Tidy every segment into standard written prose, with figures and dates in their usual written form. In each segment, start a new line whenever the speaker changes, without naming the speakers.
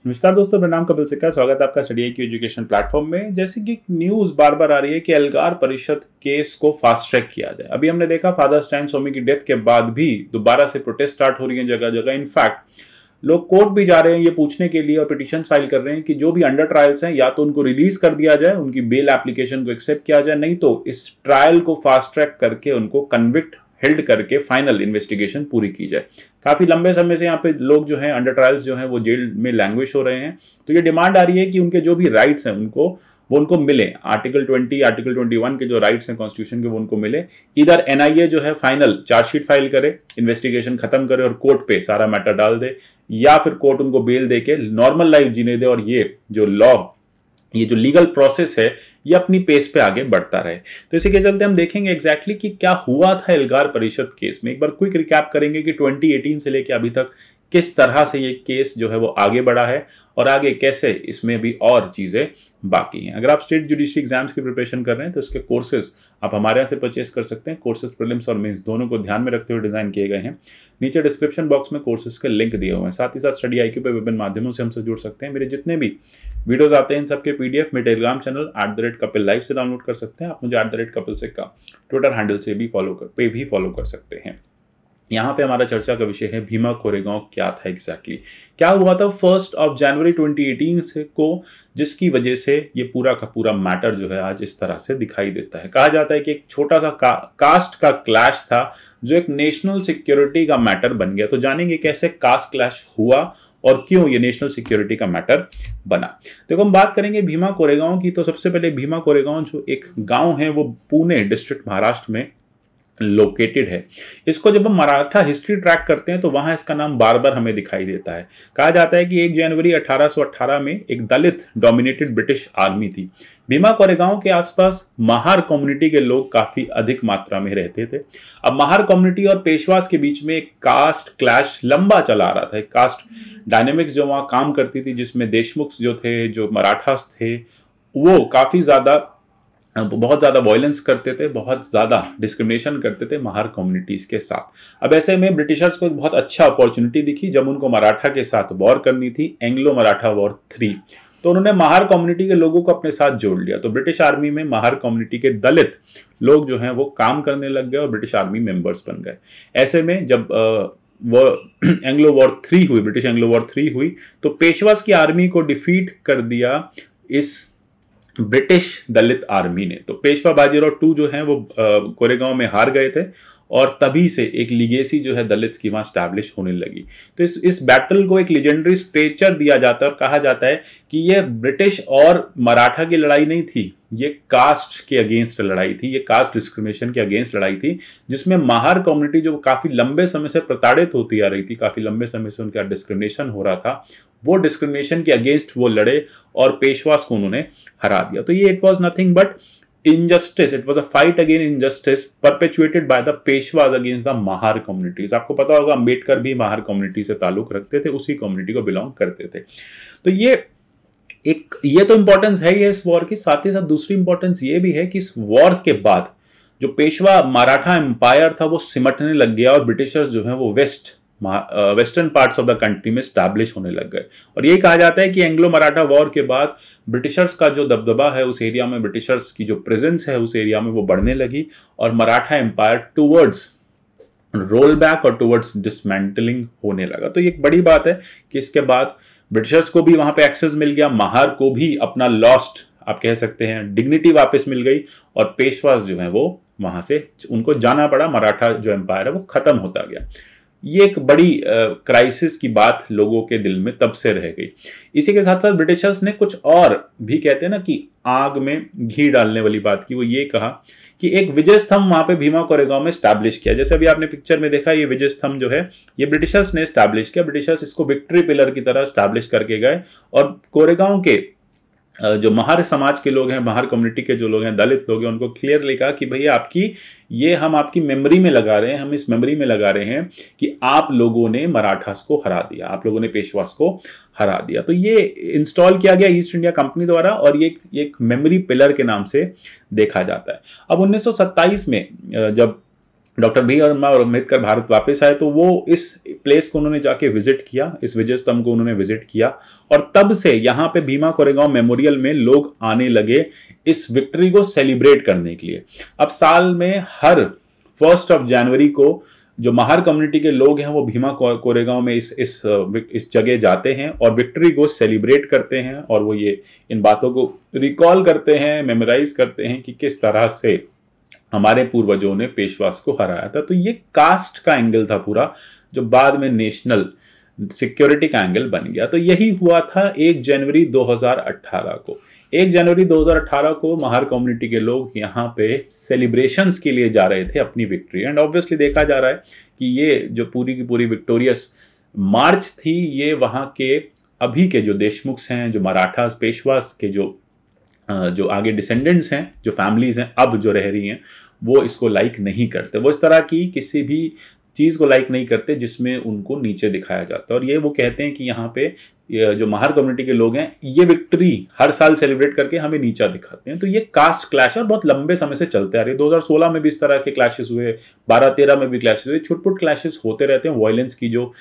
नमस्कार दोस्तों, मेरा नाम कपिल सिक्का। स्वागत है आपका study I Q education platform में। जैसे कि न्यूज बार बार आ रही है कि एल्गार परिषद केस को फास्ट ट्रैक किया जाए। अभी हमने देखा फादर स्टैन स्वामी की डेथ के बाद भी दोबारा से प्रोटेस्ट स्टार्ट हो रही है जगह जगह। इनफैक्ट लोग कोर्ट भी जा रहे हैं ये पूछने के लिए और पिटीशन फाइल कर रहे हैं कि जो भी अंडर ट्रायल्स हैं या तो उनको रिलीज कर दिया जाए, उनकी बेल एप्लीकेशन को एक्सेप्ट किया जाए, नहीं तो इस ट्रायल को फास्ट ट्रैक करके उनको कन्विक्ट हेल्ड करके फाइनल इन्वेस्टिगेशन पूरी की जाए। काफी लंबे समय से यहाँ पे लोग जो हैं अंडर ट्रायल्स जो हैं वो जेल में लैंग्वेज हो रहे हैं। तो ये डिमांड आ रही है कि उनके जो भी राइट्स हैं उनको मिले। आर्टिकल 20 आर्टिकल 21 के जो राइट्स हैं कॉन्स्टिट्यूशन के वो उनको मिले। इधर एनआईए जो है फाइनल चार्जशीट फाइल करे, इन्वेस्टिगेशन खत्म करे और कोर्ट पे सारा मैटर डाल दे, या फिर कोर्ट उनको बेल दे के नॉर्मल लाइफ जीने दे और ये जो लीगल प्रोसेस है ये अपनी पेस पे आगे बढ़ता रहे। तो इसी के चलते हम देखेंगे एग्जैक्टली कि क्या हुआ था एल्गार परिषद केस में। एक बार क्विक रिकैप करेंगे कि 2018 से लेके अभी तक किस तरह से ये केस जो है वो आगे बढ़ा है और आगे कैसे इसमें भी और चीजें बाकी हैं। अगर आप स्टेट जुडिशरी एग्जाम्स की प्रिपरेशन कर रहे हैं तो इसके कोर्सेज आप हमारे यहाँ से परचेस कर सकते हैं। कोर्सेज प्रीलिम्स और मेंस दोनों को ध्यान में रखते हुए डिजाइन किए गए हैं। नीचे डिस्क्रिप्शन बॉक्स में कोर्सेज के लिंक दिए हुए हैं। साथ ही साथ स्टडी IQ पे विभिन्न माध्यमों से हमसे जुड़ सकते हैं। मेरे जितने भी वीडियोज आते हैं इन सबके PDF मेरे टेलीग्राम चैनल @कपिल लाइव से डाउनलोड कर सकते हैं। आप मुझे @कपिल सिक्का ट्विटर हैंडल से भी फॉलो कर सकते हैं। यहाँ पे हमारा चर्चा का विषय है भीमा कोरेगांव क्या था एग्जैक्टली। क्या हुआ था 1 जनवरी 2018 से को, जिसकी वजह से ये पूरा का पूरा मैटर जो है आज इस तरह से दिखाई देता है। कहा जाता है कि एक छोटा सा कास्ट का क्लैश था जो एक नेशनल सिक्योरिटी का मैटर बन गया। तो जानेंगे कैसे कास्ट क्लैश हुआ और क्यों ये नेशनल सिक्योरिटी का मैटर बना। देखो, हम बात करेंगे भीमा कोरेगांव की। तो सबसे पहले भीमा कोरेगांव जो एक गांव है वो पुणे डिस्ट्रिक्ट महाराष्ट्र में लोकेटेड है। इसको जब हम मराठा हिस्ट्री ट्रैक करते हैं तो वहां इसका नाम बार बार हमें दिखाई देता है। कहा जाता है कि 1 जनवरी 1818 में एक दलित डोमिनेटेड ब्रिटिश आर्मी थी। भीमा कोरेगांव के आसपास महार कम्युनिटी के लोग काफी अधिक मात्रा में रहते थे। अब महार कम्युनिटी और पेशवास के बीच में एक कास्ट क्लैश लंबा चला आ रहा था। एक कास्ट डायनेमिक्स जो वहां काम करती थी, जिसमें देशमुख जो थे, जो मराठास थे, वो काफी बहुत ज्यादा वायलेंस करते थे, बहुत ज्यादा डिस्क्रिमिनेशन करते थे महार कम्युनिटीज के साथ। अब ऐसे में ब्रिटिशर्स को एक बहुत अच्छा अपॉर्चुनिटी दिखी जब उनको मराठा के साथ वॉर करनी थी, एंग्लो मराठा वॉर 3। तो उन्होंने महार कम्युनिटी के लोगों को अपने साथ जोड़ लिया। तो ब्रिटिश आर्मी में महार कम्युनिटी के दलित लोग जो हैं वो काम करने लग गए और ब्रिटिश आर्मी मेंबर्स बन गए। ऐसे में जब वो एंग्लो वॉर 3 हुई, ब्रिटिश एंग्लो वॉर 3 हुई, तो पेशवास की आर्मी को डिफीट कर दिया इस ब्रिटिश दलित आर्मी ने। तो पेशवा बाजीराव 2 जो है वो कोरेगांव में हार गए थे और तभी से एक लीगेसी जो है दलित की वहां स्टैब्लिश होने लगी। तो इस बैटल को एक लेजेंडरी स्टेचर दिया जाता है और कहा जाता है कि ये ब्रिटिश और मराठा की लड़ाई नहीं थी, ये कास्ट के अगेंस्ट लड़ाई थी, ये कास्ट डिस्क्रिमिनेशन के अगेंस्ट लड़ाई थी, जिसमें महार कम्युनिटी जो काफी लंबे समय से प्रताड़ित होती आ रही थी, काफी लंबे समय से उनका डिस्क्रिमिनेशन हो रहा था, वो डिस्क्रिमिनेशन के अगेंस्ट वो लड़े और पेशवास को उन्होंने हरा दिया। तो ये it was nothing but injustice. It was a fight against injustice perpetuated by the Peshwas against the Mahar communities. आपको पता होगा अंबेडकर भी महार कम्युनिटी से ताल्लुक रखते थे, उसी कम्युनिटी को बिलोंग करते थे। तो ये तो इंपॉर्टेंस है ही है इस वॉर की। साथ ही साथ दूसरी इंपॉर्टेंस ये भी है कि इस वॉर के बाद जो पेशवा मराठा एम्पायर था वो सिमटने लग गया और ब्रिटिशर्स जो है वो western parts of the country में स्टैब्लिश होने लग गए। और यही कहा जाता है कि एंग्लो मराठा वॉर के बाद ब्रिटिशर्स का जो दबदबा है उस एरिया में, ब्रिटिशर्स की जो प्रेजेंस है उस एरिया में वो बढ़ने लगी और Maratha empire towards roll back और टुवर्ड्स डिसमेंटलिंग होने लगा। तो ये एक बड़ी बात है कि इसके बाद ब्रिटिशर्स को भी वहां पे एक्सेस मिल गया, महार को भी अपना लॉस्ट आप कह सकते हैं डिग्निटी वापस मिल गई और पेशवास जो है वो वहां से उनको जाना पड़ा। मराठा जो एम्पायर है वो खत्म होता गया। ये एक बड़ी क्राइसिस की बात लोगों के दिल में तब से रह गई। इसी के साथ साथ ब्रिटिशर्स ने कुछ और भी, कहते हैं ना कि आग में घी डालने वाली बात की, वो ये कहा कि एक विजय स्तंभ वहां पे भीमा कोरेगांव में स्टैब्लिश किया। जैसे अभी आपने पिक्चर में देखा, ये विजय स्तंभ जो है ये ब्रिटिशर्स ने स्टैब्लिश किया। ब्रिटिशर्स इसको विक्ट्री पिलर की तरह स्टैब्लिश करके गए और कोरेगांव के जो महार समाज के लोग हैं, महार कम्युनिटी के जो लोग हैं, दलित लोग हैं, उनको क्लियरली कहा कि भैया हम आपकी मेमोरी में लगा रहे हैं, हम इस मेमोरी में लगा रहे हैं कि आप लोगों ने मराठास को हरा दिया, आप लोगों ने पेशवास को हरा दिया। तो ये इंस्टॉल किया गया ईस्ट इंडिया कंपनी द्वारा और ये एक मेमोरी पिलर के नाम से देखा जाता है। अब 1927 में जब डॉक्टर बी और अम्बेडकर भारत वापस आए तो वो इस प्लेस को उन्होंने जाके विजिट किया, इस विजय स्तंभ को उन्होंने विजिट किया, और तब से यहाँ पे भीमा कोरेगांव मेमोरियल में लोग आने लगे इस विक्ट्री को सेलिब्रेट करने के लिए। अब साल में हर 1 जनवरी को जो महार कम्युनिटी के लोग हैं वो भीमा कोरेगांव में इस जगह जाते हैं और विक्ट्री को सेलिब्रेट करते हैं, और वो ये इन बातों को रिकॉल करते हैं, मेमोराइज करते हैं कि किस तरह से हमारे पूर्वजों ने पेशवास को हराया था। तो ये कास्ट का एंगल था पूरा, जो बाद में नेशनल सिक्योरिटी का एंगल बन गया। तो यही हुआ था 1 जनवरी 2018 को। 1 जनवरी 2018 को महार कम्युनिटी के लोग यहाँ पे सेलिब्रेशंस के लिए जा रहे थे अपनी विक्ट्री, एंड ऑब्वियसली देखा जा रहा है कि ये जो पूरी की पूरी विक्टोरियस मार्च थी, ये वहाँ के अभी के जो देशमुख्स हैं, जो मराठास पेशवास के जो आगे डिसेंडेंट्स हैं, जो फैमिलीज हैं अब जो रह रही हैं, वो इसको लाइक नहीं करते। वो इस तरह की किसी भी चीज़ को लाइक नहीं करते जिसमें उनको नीचे दिखाया जाता है। और ये वो कहते हैं कि यहाँ पे जो महार कम्युनिटी के लोग हैं ये विक्ट्री हर साल सेलिब्रेट करके हमें नीचा दिखाते हैं। तो ये कास्ट क्लैश और बहुत लंबे समय से चलते आ रहे हैं। 2016 में भी इस तरह के क्लैशेस हुए, 12-13 में भी क्लैशेस हुए, छुटपुट क्लैशेस होते रहते हैं। वायलेंस की जो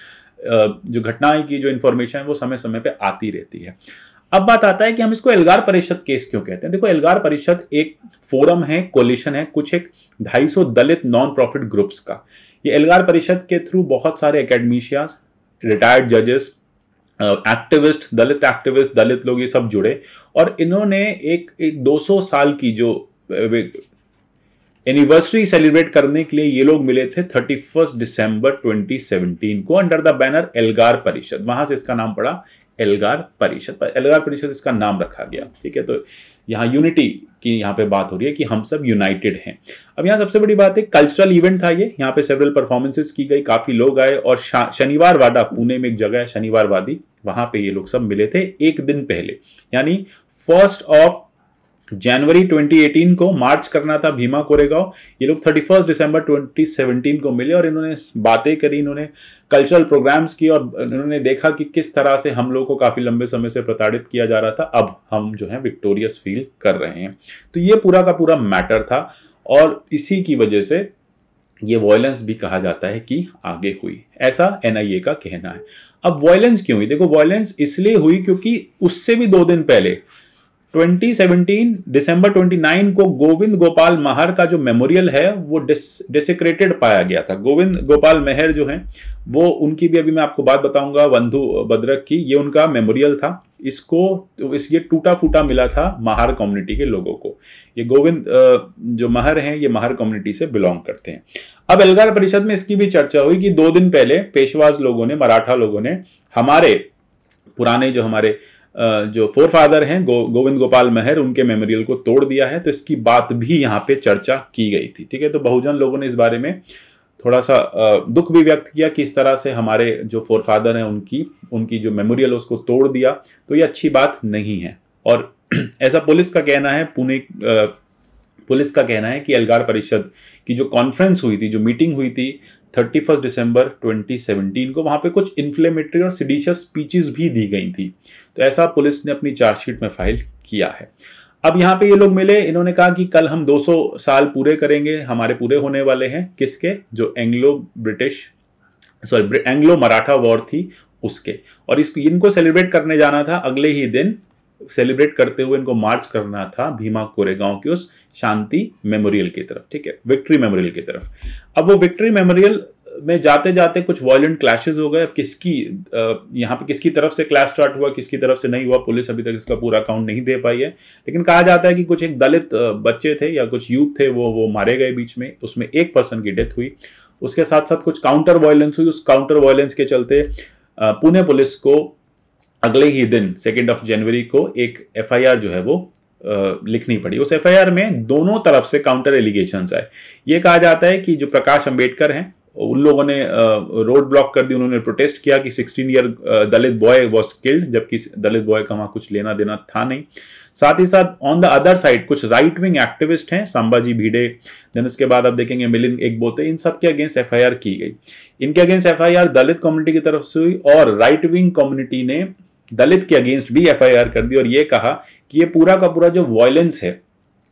घटनाएं की जो इन्फॉर्मेशन है वो समय समय पे आती रहती है। अब बात आता है कि हम इसको एल्गार परिषद केस क्यों कहते हैं। देखो, एल्गार परिषद एक फोरम है, कोलिशन है कुछ एक 250 दलित नॉन प्रॉफिट ग्रुप्स का। ये एल्गार परिषद के थ्रू बहुत सारे एकेडमिशियंस, रिटायर्ड जजेस, एक्टिविस्ट, दलित लोग ये सब जुड़े, और इन्होंने एक 200 साल की जो एनिवर्सरी सेलिब्रेट करने के लिए ये लोग मिले थे 31 दिसंबर 2017 को under the banner Elgar Parishad. वहां से इसका नाम पड़ा एल्गार परिषद। एल्गार परिषद इसका नाम रखा गया, ठीक है। तो यहाँ यूनिटी की यहाँ पे बात हो रही है कि हम सब यूनाइटेड हैं। अब यहाँ सबसे बड़ी बात है, कल्चरल इवेंट था ये। यहाँ पे सेवरल परफॉर्मेंसेस की गई, काफी लोग आए, और शनिवार वाडा, पुणे में एक जगह है शनिवार वादी, वहां पे ये लोग सब मिले थे एक दिन पहले, यानी 1 जनवरी 2018 को मार्च करना था भीमा कोरेगांव। ये लोग 31 दिसंबर 2017 को मिले और इन्होंने बातें करी, इन्होंने कल्चरल प्रोग्राम्स की, और इन्होंने देखा कि किस तरह से हम लोग को काफी लंबे समय से प्रताड़ित किया जा रहा था, अब हम जो है विक्टोरियस फील कर रहे हैं। तो ये पूरा का पूरा मैटर था, और इसी की वजह से ये वायलेंस भी कहा जाता है कि आगे हुई, ऐसा एनआईए का कहना है। अब वायलेंस क्यों हुई? देखो, वायलेंस इसलिए हुई क्योंकि उससे भी 2 दिन पहले 2017 दिसंबर 29 को गोविंद गोपाल महर का जो मेमोरियल है वो डिसेक्रेटेड पाया गया था। गोविंद गोपाल महर जो हैं वो, उनकी भी अभी मैं आपको बात बताऊंगा, बंधु भद्रक की, ये उनका मेमोरियल था। ये टूटा फूटा मिला था महार कम्युनिटी के लोगों को। ये गोविंद जो महर हैं ये महर कम्युनिटी से बिलोंग करते हैं। अब एल्गार परिषद में इसकी भी चर्चा हुई कि 2 दिन पहले पेशवाज लोगों ने, मराठा लोगों ने, हमारे पुराने जो फोरफादर हैं गोविंद गोपाल महर, उनके मेमोरियल को तोड़ दिया है। तो इसकी बात भी यहाँ पे चर्चा की गई थी, ठीक है। तो बहुजन लोगों ने इस बारे में थोड़ा सा दुख भी व्यक्त किया कि इस तरह से हमारे जो फोरफादर हैं उनकी जो मेमोरियल उसको तोड़ दिया, तो ये अच्छी बात नहीं है। और ऐसा पुलिस का कहना है, पुणे पुलिस का कहना है कि एल्गार परिषद की जो कॉन्फ्रेंस हुई थी, जो मीटिंग हुई थी 31 दिसंबर 2017 को, वहां पे कुछ इन्फ्लेमेटरी और सिडिशियस स्पीचेस भी दी गई थी। तो ऐसा पुलिस ने अपनी चार्जशीट में फाइल किया है। अब यहाँ पे ये लोग मिले, इन्होंने कहा कि कल हम 200 साल पूरे करेंगे, हमारे पूरे होने वाले हैं। किसके? जो एंग्लो मराठा वॉर थी उसके, और इनको सेलिब्रेट करने जाना था। अगले ही दिन सेलिब्रेट करते हुए इनको मार्च करना था भीमा कोरेगांव की उस शांति मेमोरियल की तरफ, ठीक है, विक्ट्री मेमोरियल की तरफ। अब वो विक्ट्री मेमोरियल में जाते जाते कुछ वायलेंट क्लैशेस हो गए। अब यहाँ पे किसकी तरफ से क्लैश स्टार्ट हुआ, किसकी तरफ से नहीं हुआ, पुलिस अभी तक इसका पूरा अकाउंट नहीं दे पाई है। लेकिन कहा जाता है कि कुछ एक दलित बच्चे थे या कुछ यूथ थे, वो मारे गए बीच में, उसमें एक पर्सन की डेथ हुई। उसके साथ साथ कुछ काउंटर वायलेंस हुई। उस काउंटर वायलेंस के चलते पुणे पुलिस को अगले ही दिन 2 जनवरी को एक FIR जो है वो लिखनी पड़ी। उस FIR में दोनों तरफ से काउंटर एलिगेशंस आए। ये कहा जाता है कि जो प्रकाश अंबेडकर हैं उन लोगों ने रोड ब्लॉक कर दी, उन्होंने प्रोटेस्ट किया कि 16 year Dalit boy was killed, जबकि दलित बॉय का वहां कुछ लेना देना था नहीं। साथ ही साथ ऑन द अदर साइड कुछ राइट विंग एक्टिविस्ट हैं, संभाजी भिडे, देन उसके बाद आप देखेंगे मिलिंद एकबोते, इन सब के अगेंस्ट FIR की गई। इनके अगेंस्ट FIR दलित कम्युनिटी की तरफ से हुई, और राइट विंग कम्युनिटी ने दलित के अगेंस्ट भी FIR कर दी और ये कहा कि ये पूरा का पूरा जो वायलेंस है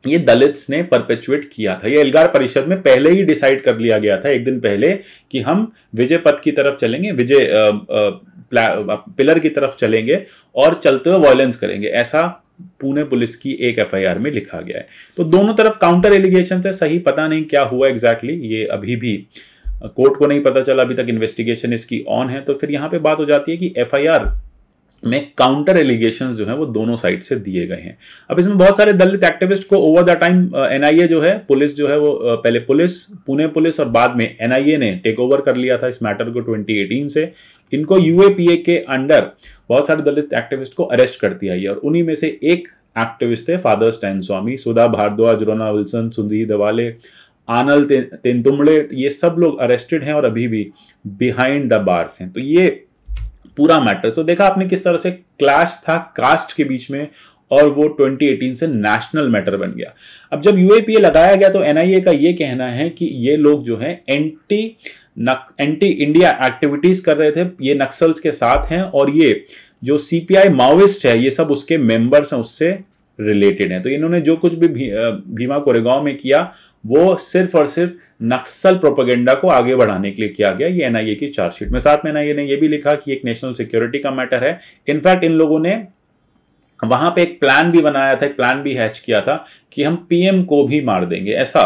ये दलित्स ने परपेचुएट किया था। ये एल्गार परिषद में पहले ही डिसाइड कर लिया गया था एक दिन पहले कि हम विजय पथ की तरफ चलेंगे, विजय पिलर की तरफ चलेंगे और चलते हुए वायलेंस करेंगे, ऐसा पुणे पुलिस की एक एफआईआर में लिखा गया है। तो दोनों तरफ काउंटर एलिगेशन थे, सही पता नहीं क्या हुआ एग्जैक्टली, ये अभी भी कोर्ट को नहीं पता चला, अभी तक इन्वेस्टिगेशन इसकी ऑन है। तो फिर यहाँ पे बात हो जाती है कि एफआईआर में काउंटर एलिगेशंस जो है वो दोनों साइड से दिए गए हैं। अब इसमें बहुत सारे दलित एक्टिविस्ट को ओवर द टाइम एनआईए जो है, पुलिस जो है वो पहले पुलिस, पुणे पुलिस और बाद में एनआईए ने टेक ओवर कर लिया था इस मैटर को 2018 से। इनको यूएपीए के अंडर बहुत सारे दलित एक्टिविस्ट को अरेस्ट कर दिया है और उन्हीं में से एक एक्टिविस्ट थे फादर स्टैन स्वामी, सुधा भारद्वाज, रोना विल्सन, सुंदरी दवाले, आनल तेंतुमड़े, ये सब लोग अरेस्टेड हैं और अभी भी बिहाइंड द बार्स हैं। तो ये पूरा मैटर तो देखा आपने किस तरह से क्लैश था कास्ट के बीच में और वो 2018 से नेशनल मैटर बन गया। अब जब यूएपीए लगाया गया तो एनआईए का ये कहना है कि ये लोग जो है एंटी इंडिया एक्टिविटीज कर रहे थे, ये नक्सल्स के साथ हैं और ये जो सीपीआई माओइस्ट है ये सब उसके मेंबर्स हैं, उससे रिलेटेड हैं। तो इन्होंने जो कुछ भी भीमा कोरेगांव में किया वो सिर्फ और सिर्फ नक्सल प्रोपेगेंडा को आगे बढ़ाने के लिए किया गया, ये एनआईए की चार्जशीट में। साथ में एनआईए ने ये भी लिखा कि एक नेशनल सिक्योरिटी का मैटर है। इनफैक्ट इन लोगों ने वहां पे एक प्लान भी बनाया था, एक प्लान भी हैच किया था कि हम पीएम को भी मार देंगे, ऐसा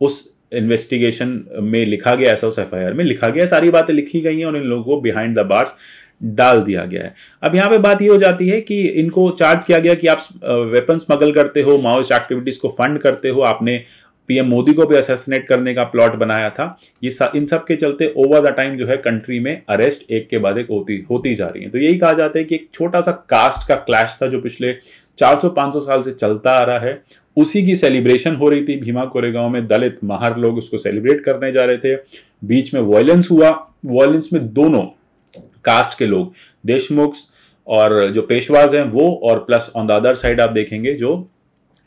उस इन्वेस्टिगेशन में लिखा गया, ऐसा उस एफआईआर में लिखा गया। सारी बातें लिखी गई हैं और इन लोगों को बिहाइंड द बार्स डाल दिया गया है। अब यहाँ पे बात ये हो जाती है कि इनको चार्ज किया गया कि आप वेपन स्मगल करते हो, माओइस्ट एक्टिविटीज को फंड करते हो, आपने पीएम मोदी को भी असैसिनेट करने का प्लॉट बनाया था। ये इन सब के चलते ओवर द टाइम जो है कंट्री में अरेस्ट एक के बाद एक होती जा रही है। तो यही कहा जाता है कि एक छोटा सा कास्ट का क्लैश था जो पिछले 400-500 साल से चलता आ रहा है, उसी की सेलिब्रेशन हो रही थी भीमा कोरेगांव में। दलित महार लोग उसको सेलिब्रेट करने जा रहे थे, बीच में वायलेंस हुआ। वायलेंस में दोनों कास्ट के लोग, देशमुख और जो पेशवाज हैं वो, और plus on the other side आप देखेंगे जो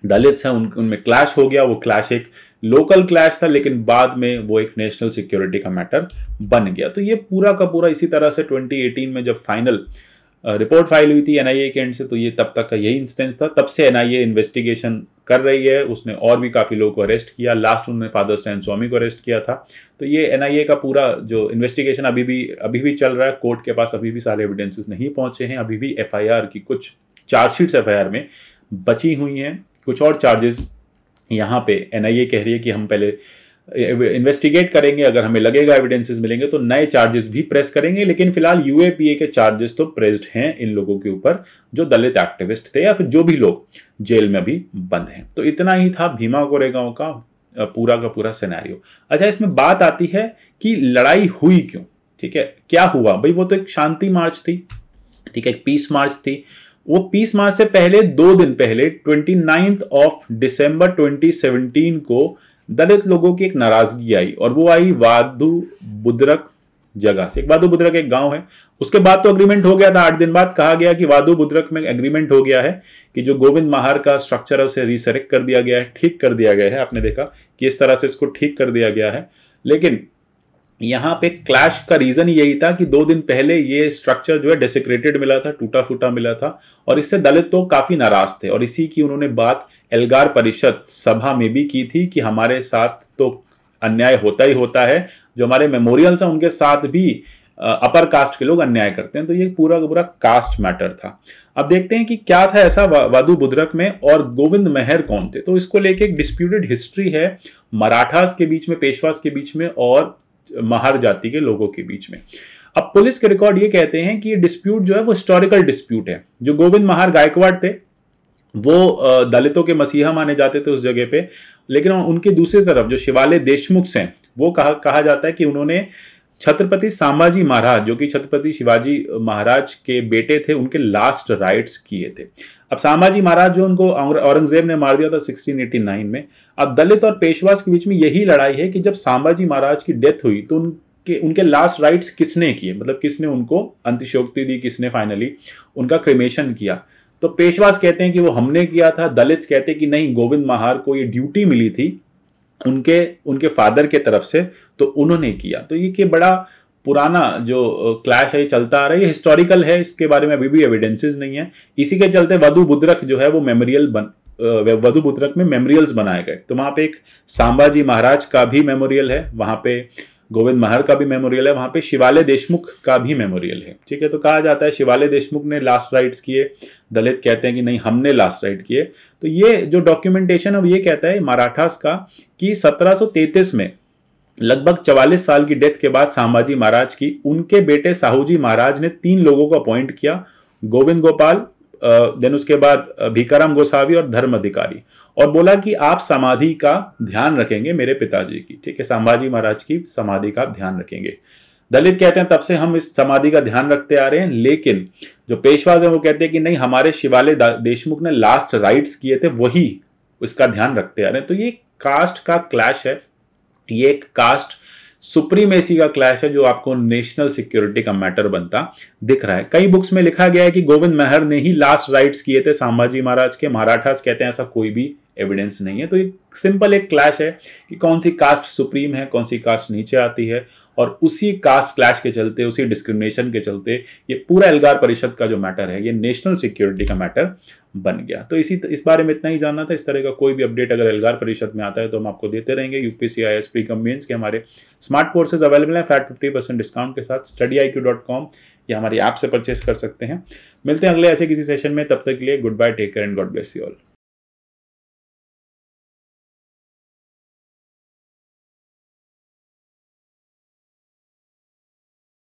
दलित्स हैं उनमें क्लैश हो गया। वो क्लैश एक लोकल क्लैश था लेकिन बाद में वो एक नेशनल सिक्योरिटी का मैटर बन गया। तो ये पूरा का पूरा इसी तरह से 2018 में जब फाइनल रिपोर्ट फाइल हुई थी एनआईए के एंड से, तो ये तब तक का यही इंस्टेंस था। तब से एनआईए इन्वेस्टिगेशन कर रही है, उसने और भी काफ़ी लोगों को अरेस्ट किया, लास्ट उन्होंने फादर स्टैन स्वामी को अरेस्ट किया था। तो ये एनआईए का पूरा जो इन्वेस्टिगेशन अभी भी चल रहा है। कोर्ट के पास अभी भी सारे एविडेंसेस नहीं पहुंचे हैं, अभी भी एफआईआर की कुछ चार्जशीट्स एफआईआर में बची हुई हैं। कुछ और चार्जेस यहाँ पे एनआईए कह रही है कि हम पहले इन्वेस्टिगेट करेंगे, अगर हमें लगेगा एविडेंसेस मिलेंगे तो नए चार्जेस भी प्रेस करेंगे। लेकिन फिलहाल यूएपीए के चार्जेस तो प्रेस्ड हैं इन लोगों के ऊपर जो दलित एक्टिविस्ट थे या फिर जो भी लोग जेल में अभी बंद हैं। तो इतना ही था भीमा कोरेगांव का पूरा का पूरा सिनेरियो। अच्छा, इसमें बात आती है कि लड़ाई हुई क्यों, ठीक है, क्या हुआ भाई। वो तो एक शांति मार्च थी, ठीक है, एक पीस मार्च थी। वो पीस मार्च से पहले 2 दिन पहले 29 दिसंबर 2017 को दलित लोगों की एक नाराजगी आई और वो आई वादू बुद्रक जगह से। वादू बुद्रक एक गांव है, उसके बाद तो अग्रीमेंट हो गया था। 8 दिन बाद कहा गया कि वादू बुद्रक में एग्रीमेंट हो गया है कि जो गोविंद महार का स्ट्रक्चर है उसे रिसरेक्ट कर दिया गया है, ठीक कर दिया गया है। आपने देखा कि इस तरह से इसको ठीक कर दिया गया है। लेकिन यहाँ पे क्लैश का रीजन यही था कि 2 दिन पहले ये स्ट्रक्चर जो है डेसिक्रेटेड मिला था, टूटा फूटा मिला था और इससे दलित तो काफी नाराज थे। और इसी की उन्होंने बात एल्गार परिषद सभा में भी की थी कि हमारे साथ तो अन्याय होता ही होता है, जो हमारे मेमोरियल्स हैं उनके साथ भी अपर कास्ट के लोग अन्याय करते हैं। तो ये पूरा का पूरा कास्ट मैटर था। अब देखते हैं कि क्या था ऐसा वादू बुद्रक में और गोविंद मेहर कौन थे। तो इसको लेके एक डिस्प्यूटेड हिस्ट्री है मराठास के बीच में, पेशवास के बीच में और महार जाति के लोगों के बीच में। अब पुलिस के रिकॉर्ड ये कहते हैं कि ये डिस्प्यूट जो है वो हिस्टोरिकल डिस्प्यूट है। जो गोविंद महार गायकवाड़ थे वो दलितों के मसीहा माने जाते थे उस जगह पे, लेकिन उनकी दूसरी तरफ जो शिवालय देशमुख हैं वो कहा जाता है कि उन्होंने छत्रपति संभाजी महाराज, जो कि छत्रपति शिवाजी महाराज के बेटे थे, उनके लास्ट राइट्स किए थे। अब संभाजी महाराज जो उनको औरंगजेब ने मार दिया था 1689 में। अब दलित और पेशवास के बीच में यही लड़ाई है कि जब संभाजी महाराज की डेथ हुई तो उनके लास्ट राइट्स किसने किए, मतलब किसने उनको अंत्यशोक्ति दी, किसने फाइनली उनका क्रिमेशन किया। तो पेशवास कहते हैं कि वो हमने किया था, दलित कहते हैं कि नहीं, गोविंद महार को ये ड्यूटी मिली थी उनके फादर के तरफ से, तो उन्होंने किया। तो ये बड़ा पुराना जो क्लैश है चलता आ रहा है, ये हिस्टोरिकल है, इसके बारे में अभी भी एविडेंसेस नहीं है। इसी के चलते वादू बुद्रक जो है वो मेमोरियल वधुपुत्रक में मेमोरियल्स बनाए गए। तो वहां पे एक संभाजी महाराज का भी मेमोरियल है, वहां पे गोविंद महर का भी मेमोरियल है, वहां पे शिवालय देशमुख का भी मेमोरियल है। ठीक है, तो कहा जाता है शिवालय देशमुख ने लास्ट राइट्स किए, दलित कहते हैं कि नहीं हमने लास्ट राइट किए। तो ये जो डॉक्यूमेंटेशन है ये कहता है मराठास का कि 1733 में लगभग 44 साल की डेथ के बाद संभाजी महाराज की उनके बेटे साहूजी महाराज ने 3 लोगों को अपॉइंट किया, गोविंद गोपाल, देन उसके बाद भीकाराम गोसावी और धर्म अधिकारी, और बोला कि आप समाधि का ध्यान रखेंगे मेरे पिताजी की। ठीक है, संभाजी महाराज की समाधि का ध्यान रखेंगे। दलित कहते हैं तब से हम इस समाधि का ध्यान रखते आ रहे हैं, लेकिन जो पेशवाज हैं वो कहते हैं कि नहीं हमारे शिवालय देशमुख ने लास्ट राइट्स किए थे वही इसका ध्यान रखते आ रहे हैं। तो ये कास्ट का क्लैश है, ये एक कास्ट सुप्रीमेसी का क्लैश है जो आपको नेशनल सिक्योरिटी का मैटर बनता दिख रहा है। कई बुक्स में लिखा गया है कि गोविंद महर ने ही लास्ट राइट्स किए थे संभाजी महाराज के, मराठास कहते हैं ऐसा कोई भी एविडेंस नहीं है। तो एक सिंपल एक क्लैश है कि कौन सी कास्ट सुप्रीम है, कौन सी कास्ट नीचे आती है, और उसी कास्ट क्लैश के चलते, उसी डिस्क्रिमिनेशन के चलते ये पूरा एल्गार परिषद का जो मैटर है ये नेशनल सिक्योरिटी का मैटर बन गया। तो इस बारे में इतना ही जानना था। इस तरह का कोई भी अपडेट अगर एल्गार परिषद में आता है तो हम आपको देते रहेंगे। यूपीएससी IAS प्री-कम मेंस के हमारे स्मार्ट कोर्सेज अवेलेबल हैं फ्लैट 50% डिस्काउंट के साथ। studiiq.com या हमारी ऐप से परचेस कर सकते हैं। मिलते हैं अगले ऐसे किसी सेशन में, तब तक के लिए goodbye, take care and God bless you all.